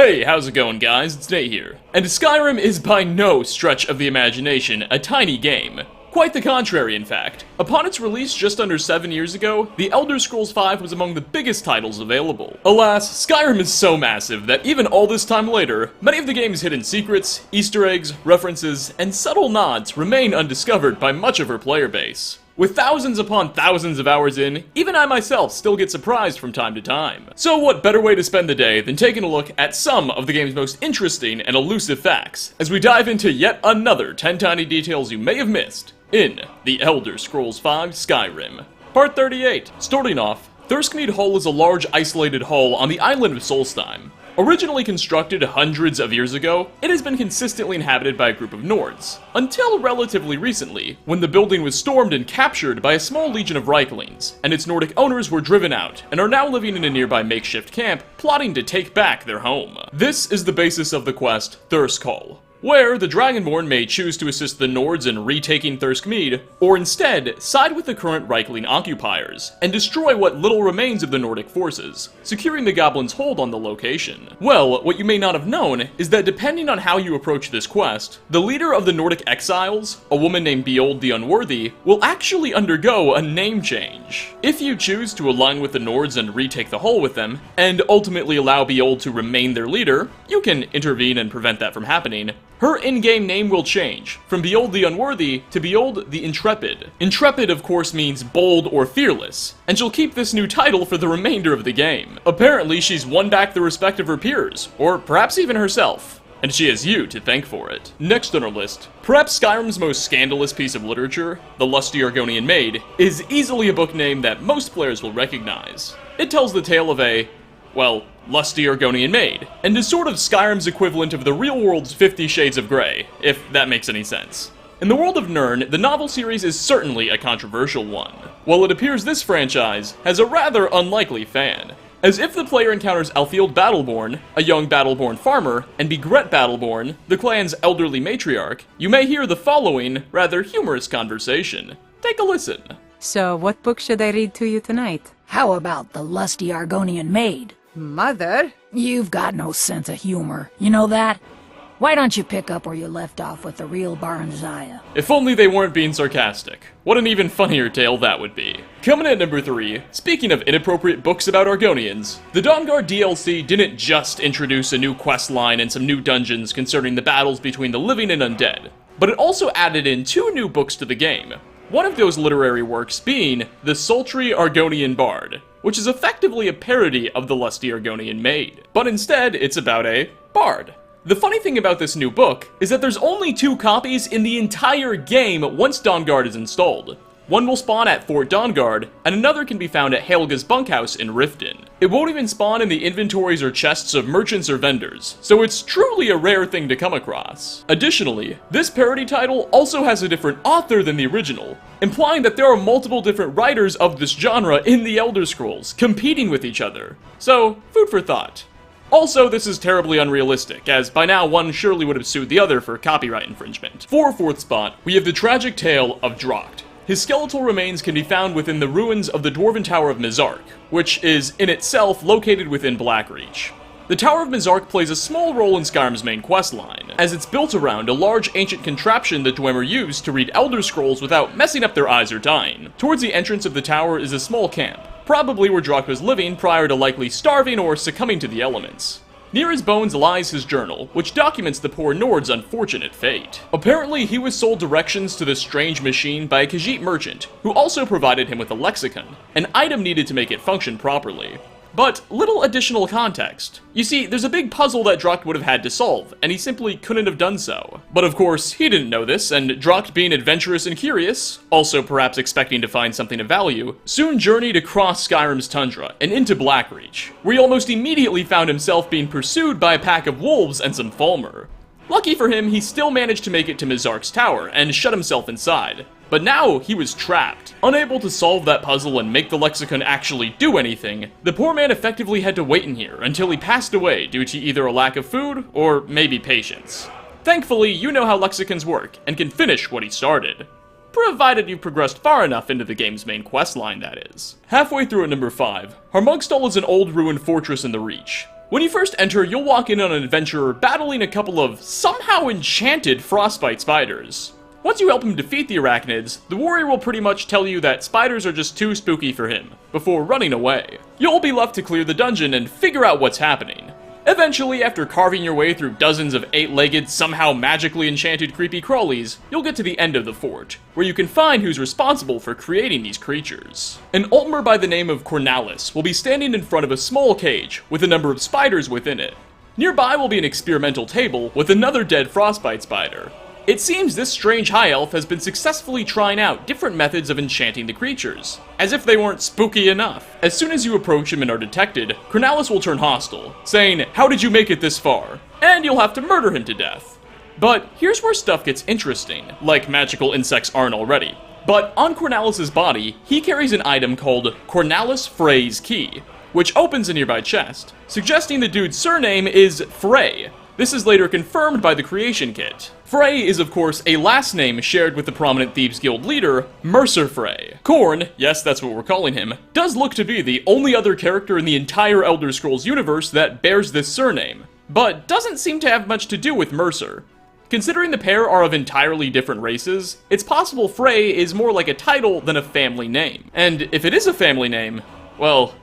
Hey, how's it going, guys? It's Nate here. And Skyrim is by no stretch of the imagination a tiny game. Quite the contrary, in fact. Upon its release just under 7 years ago, The Elder Scrolls V was among the biggest titles available. Alas, Skyrim is so massive that even all this time later, many of the game's hidden secrets, Easter eggs, references, and subtle nods remain undiscovered by much of her player base. With thousands upon thousands of hours in, even I myself still get surprised from time to time. So what better way to spend the day than taking a look at some of the game's most interesting and elusive facts, as we dive into yet another 10 tiny details you may have missed in The Elder Scrolls V Skyrim. Part 38. Starting off, Thirskmead Hall is a large isolated hall on the island of Solstheim. Originally constructed hundreds of years ago, it has been consistently inhabited by a group of Nords, until relatively recently, when the building was stormed and captured by a small legion of Reiklings, and its Nordic owners were driven out, and are now living in a nearby makeshift camp, plotting to take back their home. This is the basis of the quest, Thirsk Hall, where the Dragonborn may choose to assist the Nords in retaking Thirskmead, or instead, side with the current Reikling occupiers, and destroy what little remains of the Nordic forces, securing the goblins' hold on the location. Well, what you may not have known is that depending on how you approach this quest, the leader of the Nordic exiles, a woman named Behold the Unworthy, will actually undergo a name change. If you choose to align with the Nords and retake the Hall with them, and ultimately allow Behold to remain their leader, you can intervene and prevent that from happening. Her in-game name will change, from Behold the Unworthy to Behold the Intrepid. Intrepid, of course, means bold or fearless, and she'll keep this new title for the remainder of the game. Apparently, she's won back the respect of her peers, or perhaps even herself, and she has you to thank for it. Next on our list, perhaps Skyrim's most scandalous piece of literature, The Lusty Arconian Maid, is easily a book name that most players will recognize. It tells the tale of a, well, lusty Arconian maid, and is sort of Skyrim's equivalent of the real world's 50 Shades of Grey, if that makes any sense. In the world of Nirn, the novel series is certainly a controversial one, while it appears this franchise has a rather unlikely fan. As if the player encounters Alfield Battleborn, a young Battleborn farmer, and Begret Battleborn, the clan's elderly matriarch, you may hear the following rather humorous conversation. Take a listen. So, what book should I read to you tonight? How about The Lusty Arconian Maid? Mother? You've got no sense of humor, you know that? Why don't you pick up where you left off with the real Baranziah? If only they weren't being sarcastic. What an even funnier tale that would be. Coming at number 3, speaking of inappropriate books about Argonians, the Dawnguard DLC didn't just introduce a new quest line and some new dungeons concerning the battles between the living and undead, but it also added in 2 new books to the game. One of those literary works being The Sultry Arconian Bard, which is effectively a parody of The Lusty Arconian Maid, but instead it's about a bard. The funny thing about this new book is that there's only 2 copies in the entire game once Dawnguard is installed. One will spawn at Fort Dawnguard, and another can be found at Helga's bunkhouse in Riften. It won't even spawn in the inventories or chests of merchants or vendors, so it's truly a rare thing to come across. Additionally, this parody title also has a different author than the original, implying that there are multiple different writers of this genre in the Elder Scrolls, competing with each other. So, food for thought. Also, this is terribly unrealistic, as by now one surely would have sued the other for copyright infringement. For 4th spot, we have the tragic tale of Drocht. His skeletal remains can be found within the ruins of the Dwarven Tower of Mizark, which is, in itself, located within Blackreach. The Tower of Mizark plays a small role in Skyrim's main questline, as it's built around a large ancient contraption that Dwemer used to read Elder Scrolls without messing up their eyes or dying. Towards the entrance of the tower is a small camp, probably where Drocht was living prior to likely starving or succumbing to the elements. Near his bones lies his journal, which documents the poor Nord's unfortunate fate. Apparently, he was sold directions to this strange machine by a Khajiit merchant, who also provided him with a lexicon, an item needed to make it function properly. But little additional context. You see, there's a big puzzle that Drocht would have had to solve, and he simply couldn't have done so. But of course, he didn't know this, and Drocht, being adventurous and curious, also perhaps expecting to find something of value, soon journeyed across Skyrim's tundra and into Blackreach, where he almost immediately found himself being pursued by a pack of wolves and some Falmer. Lucky for him, he still managed to make it to Mizark's tower and shut himself inside. But now he was trapped. Unable to solve that puzzle and make the lexicon actually do anything, the poor man effectively had to wait in here until he passed away due to either a lack of food or maybe patience. Thankfully, you know how lexicons work and can finish what he started. Provided you've progressed far enough into the game's main questline, that is. Halfway through at number 5, Harmugstall is an old ruined fortress in the Reach. When you first enter, you'll walk in on an adventurer battling a couple of somehow enchanted frostbite spiders. Once you help him defeat the arachnids, the warrior will pretty much tell you that spiders are just too spooky for him, before running away. You'll be left to clear the dungeon and figure out what's happening. Eventually, after carving your way through dozens of 8-legged, somehow magically enchanted creepy crawlies, you'll get to the end of the fort, where you can find who's responsible for creating these creatures. An Altmer by the name of KORNALUS will be standing in front of a small cage with a number of spiders within it. Nearby will be an experimental table with another dead frostbite spider. It seems this strange high elf has been successfully trying out different methods of enchanting the creatures, as if they weren't spooky enough. As soon as you approach him and are detected, KORNALUS will turn hostile, saying, "How did you make it this far?" And you'll have to murder him to death. But here's where stuff gets interesting, like magical insects aren't already. But on KORNALUS' body, he carries an item called KORNALUS FREYS Key, which opens a nearby chest, suggesting the dude's surname is Frey. This is later confirmed by the creation kit. Frey is of course a last name shared with the prominent Thieves Guild leader, Mercer Frey. Korn, yes that's what we're calling him, does look to be the only other character in the entire Elder Scrolls universe that bears this surname, but doesn't seem to have much to do with Mercer. Considering the pair are of entirely different races, it's possible Frey is more like a title than a family name. And if it is a family name, well,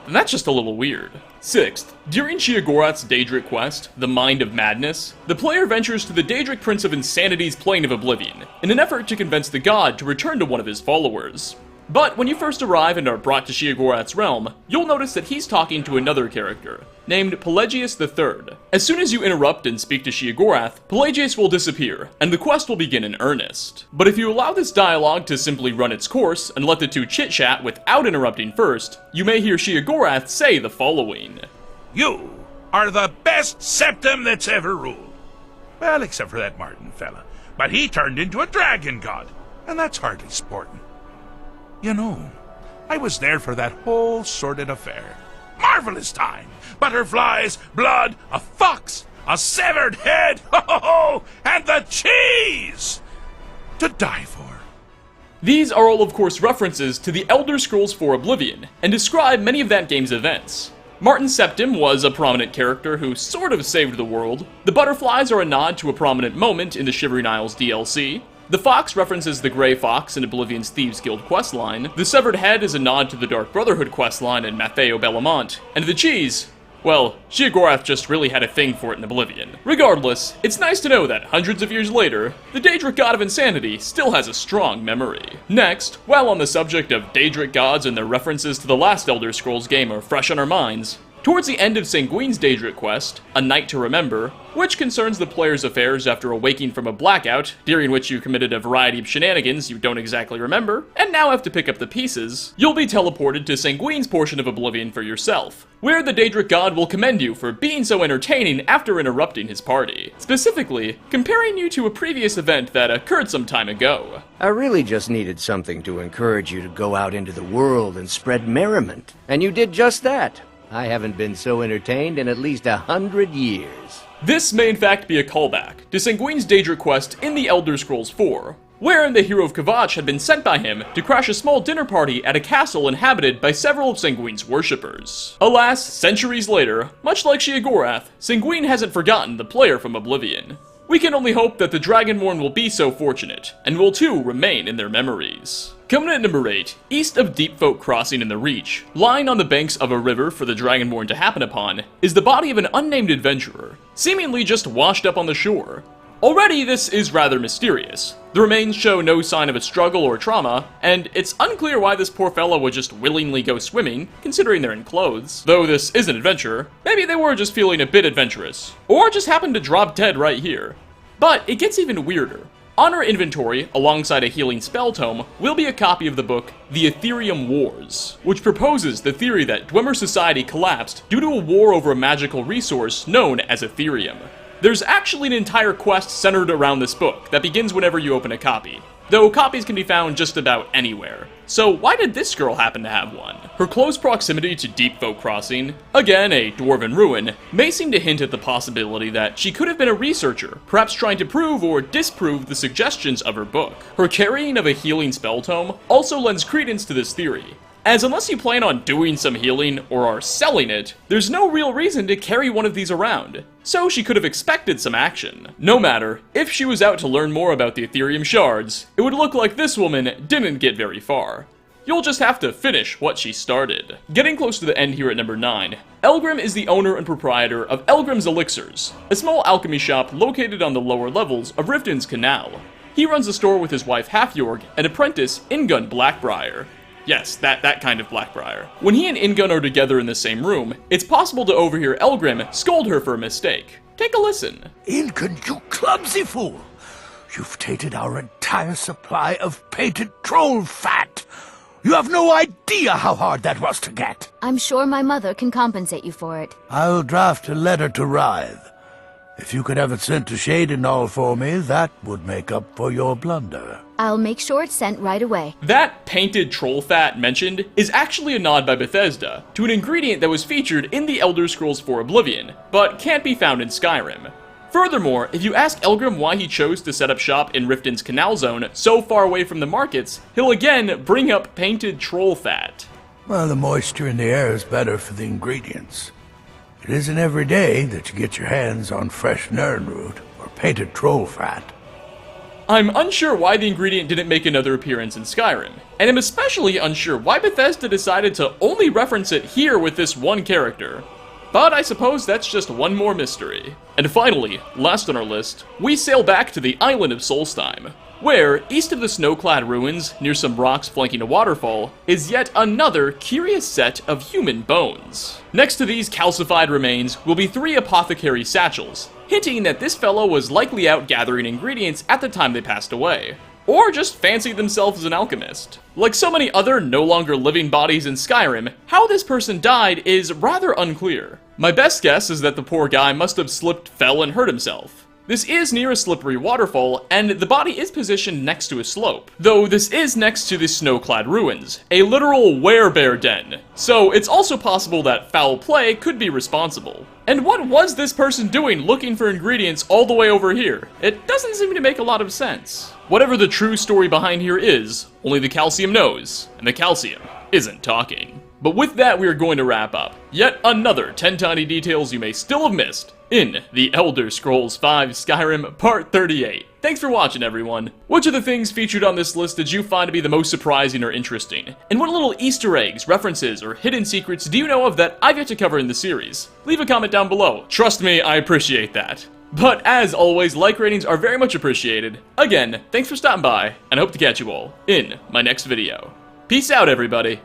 then that's just a little weird. Sixth, during Sheogorath's Daedric quest, the Mind of Madness, the player ventures to the Daedric Prince of Insanity's Plane of Oblivion, in an effort to convince the god to return to one of his followers. But when you first arrive and are brought to Sheogorath's realm, you'll notice that he's talking to another character, named Pelagius III. As soon as you interrupt and speak to Sheogorath, Pelagius will disappear, and the quest will begin in earnest. But if you allow this dialogue to simply run its course, and let the two chit-chat without interrupting first, you may hear Sheogorath say the following. You are the best septum that's ever ruled. Well, except for that Martin fella. But he turned into a dragon god, and that's hardly sporting. You know, I was there for that whole sordid affair. Marvelous time! Butterflies, blood, a fox, a severed head, ho, and the cheese! To die for. These are all of course references to the Elder Scrolls IV Oblivion, and describe many of that game's events. Martin Septim was a prominent character who sort of saved the world. The butterflies are a nod to a prominent moment in the Shivering Isles DLC. The fox references the Grey Fox in Oblivion's Thieves Guild questline. The severed head is a nod to the Dark Brotherhood questline in Matteo Bellamont. And the cheese, well, Sheogorath just really had a thing for it in Oblivion. Regardless, it's nice to know that hundreds of years later, the Daedric God of Insanity still has a strong memory. Next, while on the subject of Daedric gods and their references to the last Elder Scrolls game are fresh on our minds, towards the end of Sanguine's Daedric quest, A Night to Remember, which concerns the player's affairs after awaking from a blackout, during which you committed a variety of shenanigans you don't exactly remember, and now have to pick up the pieces, you'll be teleported to Sanguine's portion of Oblivion for yourself, where the Daedric god will commend you for being so entertaining after interrupting his party, specifically comparing you to a previous event that occurred some time ago. I really just needed something to encourage you to go out into the world and spread merriment, and you did just that. I haven't been so entertained in at least 100 years. This may in fact be a callback to Sanguine's Daedric quest in the Elder Scrolls IV, wherein the hero of Kvatch had been sent by him to crash a small dinner party at a castle inhabited by several of Sanguine's worshippers. Alas, centuries later, much like Sheogorath, Sanguine hasn't forgotten the player from Oblivion. We can only hope that the Dragonborn will be so fortunate, and will too remain in their memories. Coming at number 8, east of Deepfolk Crossing in the Reach, lying on the banks of a river for the Dragonborn to happen upon, is the body of an unnamed adventurer, seemingly just washed up on the shore. Already this is rather mysterious. The remains show no sign of a struggle or trauma, and it's unclear why this poor fella would just willingly go swimming, considering they're in clothes. Though this is an adventure, maybe they were just feeling a bit adventurous, or just happened to drop dead right here. But it gets even weirder. On our inventory, alongside a healing spell tome, will be a copy of the book The AETHERIUM Wars, which proposes the theory that Dwemer society collapsed due to a war over a magical resource known as AETHERIUM. There's actually an entire quest centered around this book that begins whenever you open a copy, though copies can be found just about anywhere. So why did this girl happen to have one? Her close proximity to Deepfolk Crossing, again a dwarven ruin, may seem to hint at the possibility that she could have been a researcher, perhaps trying to prove or disprove the suggestions of her book. Her carrying of a healing spell tome also lends credence to this theory, as unless you plan on doing some healing or are selling it, there's no real reason to carry one of these around. So she could have expected some action. No matter, if she was out to learn more about the Aetherium shards, it would look like this woman didn't get very far. You'll just have to finish what she started. Getting close to the end here at number 9, Elgrim is the owner and proprietor of Elgrim's Elixirs, a small alchemy shop located on the lower levels of Riften's Canal. He runs a store with his wife Halfjorg and apprentice Ingun Blackbriar. Yes, that kind of Blackbriar. When he and Ingun are together in the same room, it's possible to overhear Elgrim scold her for a mistake. Take a listen. Ingun, you clumsy fool! You've tainted our entire supply of painted troll fat! You have no idea how hard that was to get! I'm sure my mother can compensate you for it. I'll draft a letter to Writhe. If you could have it sent to Shadenall for me, that would make up for your blunder. I'll make sure it's sent right away. That painted troll fat mentioned is actually a nod by Bethesda to an ingredient that was featured in the Elder Scrolls IV Oblivion, but can't be found in Skyrim. Furthermore, if you ask Elgrim why he chose to set up shop in Riften's Canal Zone so far away from the markets, he'll again bring up painted troll fat. Well, the moisture in the air is better for the ingredients. It isn't every day that you get your hands on fresh nirnroot or painted troll fat. I'm unsure why the ingredient didn't make another appearance in Skyrim, and I'm especially unsure why Bethesda decided to only reference it here with this one character. But I suppose that's just one more mystery. And finally, last on our list, we sail back to the island of Solstheim, where, east of the snow-clad ruins, near some rocks flanking a waterfall, is yet another curious set of human bones. Next to these calcified remains will be 3 apothecary satchels, hinting that this fellow was likely out gathering ingredients at the time they passed away. Or just fancied themselves as an alchemist. Like so many other no longer living bodies in Skyrim, how this person died is rather unclear. My best guess is that the poor guy must have slipped, fell, and hurt himself. This is near a slippery waterfall, and the body is positioned next to a slope. Though this is next to the snow-clad ruins, a literal werebear den. So it's also possible that foul play could be responsible. And what was this person doing looking for ingredients all the way over here? It doesn't seem to make a lot of sense. Whatever the true story behind here is, only the calcium knows, and the calcium isn't talking. But with that, we are going to wrap up yet another 10 tiny details you may still have missed in The Elder Scrolls V Skyrim Part 38. Thanks for watching, everyone. Which of the things featured on this list did you find to be the most surprising or interesting? And what little Easter eggs, references, or hidden secrets do you know of that I've yet to cover in the series? Leave a comment down below. Trust me, I appreciate that. But as always, like ratings are very much appreciated. Again, thanks for stopping by, and I hope to catch you all in my next video. Peace out, everybody.